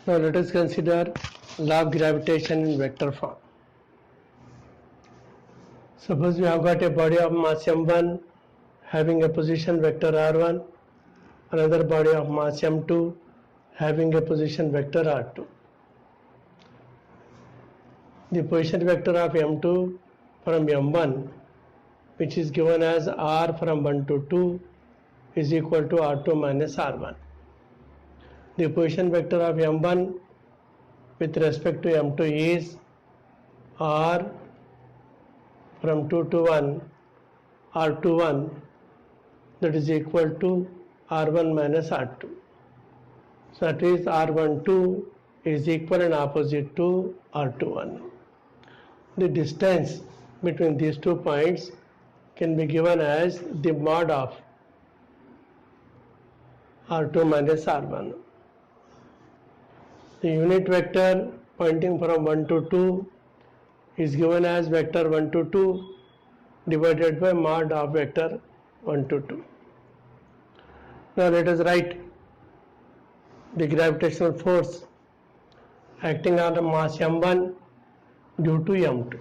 Now let us consider law of gravitation in vector form. Suppose we have got a body of mass m1 having a position vector r1, another body of mass m2 having a position vector r2. The position vector of m2 from m1, which is given as r from 1 to 2, is equal to r2 minus r1. The position vector of m1 with respect to m2 is r from 2 to 1, r2 1, that is equal to r1 minus r2. So that is r12 is equal and opposite to r21. The distance between these 2 points can be given as the mod of r2 minus r1. The unit vector pointing from 1 to 2 is given as vector 1 to 2 divided by mod of vector 1 to 2. Now let us write the gravitational force acting on the mass m1 due to m2.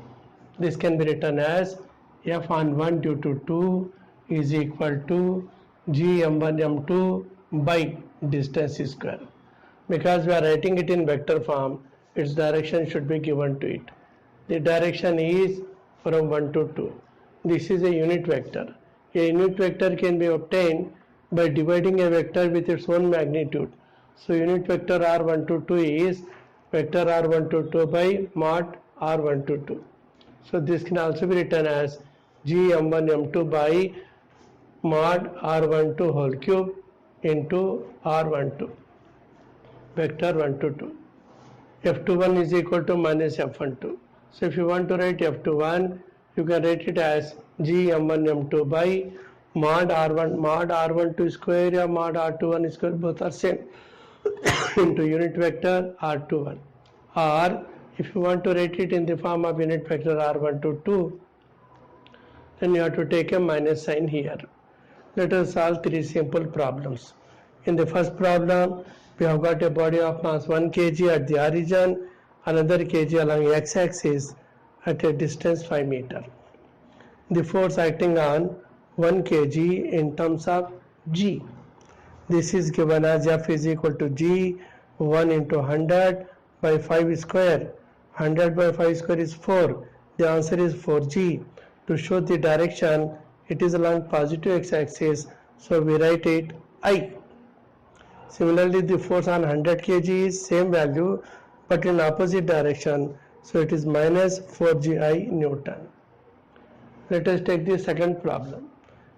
This can be written as F on 1 due to 2 is equal to g m1 m2 by distance square. Because we are writing it in vector form, its direction should be given to it. The direction is from 1 to 2. This is a unit vector. A unit vector can be obtained by dividing a vector with its own magnitude. So unit vector r1 to 2 is vector r1 to 2 by mod r1 to 2. So this can also be written as g m1 m2 by mod r1 to whole cube into r12, vector 1 to 2. f21 is equal to minus f12. So if you want to write f21, you can write it as g m1 m2 by mod r12 square or mod r21 square, both are same, into unit vector r21. Or if you want to write it in the form of unit vector r1 to 2, then you have to take a minus sign here. Let us solve 3 simple problems. In the first problem, we have got a body of mass 1 kg at the origin, another kg along x-axis at a distance 5 meter. The force acting on 1 kg in terms of g. This is given as F is equal to g 1 into 100 by 5 square. 100 by 5 square is 4. The answer is 4g. To show the direction, it is along positive x-axis, so we write it I. Similarly, the force on 100 kg is same value but in opposite direction, so it is minus 4gi Newton. Let us take the second problem.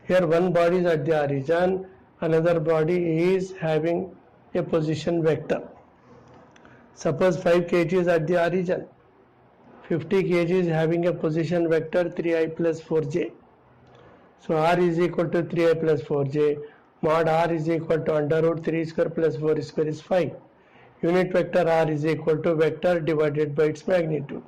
Here one body is at the origin, another body is having a position vector. Suppose 5 kg is at the origin, 50 kg is having a position vector 3i plus 4j. So r is equal to 3i plus 4j, mod r is equal to under root 3 square plus 4 square is 5. Unit vector r is equal to vector divided by its magnitude.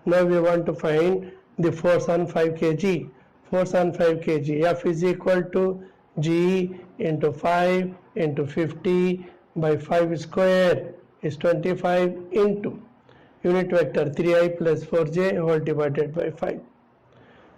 Now we want to find the force on 5 kg. Force on 5 kg, F is equal to g into 5 into 50 by 5 square is 25 into unit vector 3i plus 4j whole divided by 5.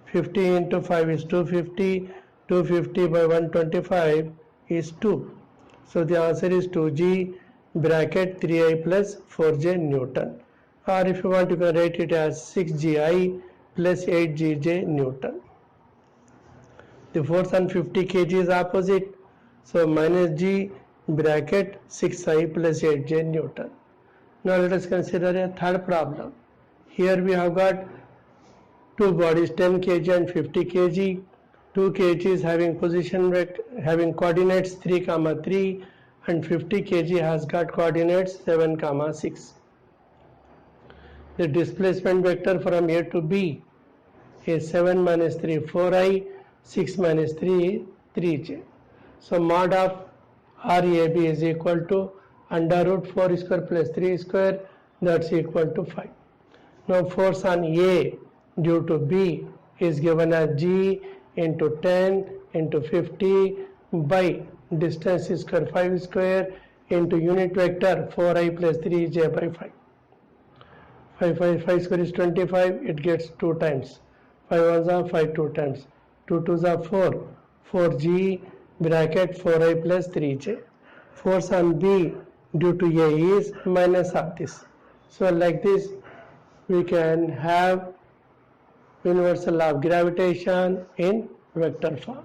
50 into 5 is 250, 250 by 125 is 2. So the answer is 2g bracket 3i plus 4j Newton. Or if you want, you can write it as 6gi plus 8gj Newton. The force on 50 kg is opposite, so minus g bracket 6i plus 8j Newton. Now let us consider a third problem. Here we have got two bodies 10 kg and 50 kg. 2 kg is having position having coordinates 3, 3 and 50 kg has got coordinates 7, 6. The displacement vector from A to B is 7 minus 3 4i, 6 minus 3 3j. So mod of RAB is equal to under root 4 square plus 3 square, that's equal to 5. Now force on A due to B is given as G into 10 into 50 by distance square 5 square into unit vector 4i plus 3j by 5. 5 square is 25, it gets 2 times. 5 ones are 5 2 times. 2 twos are 4. 4g bracket 4i plus 3j. Force on B due to A is minus of this. So like this we can have universal law of gravitation in vector form.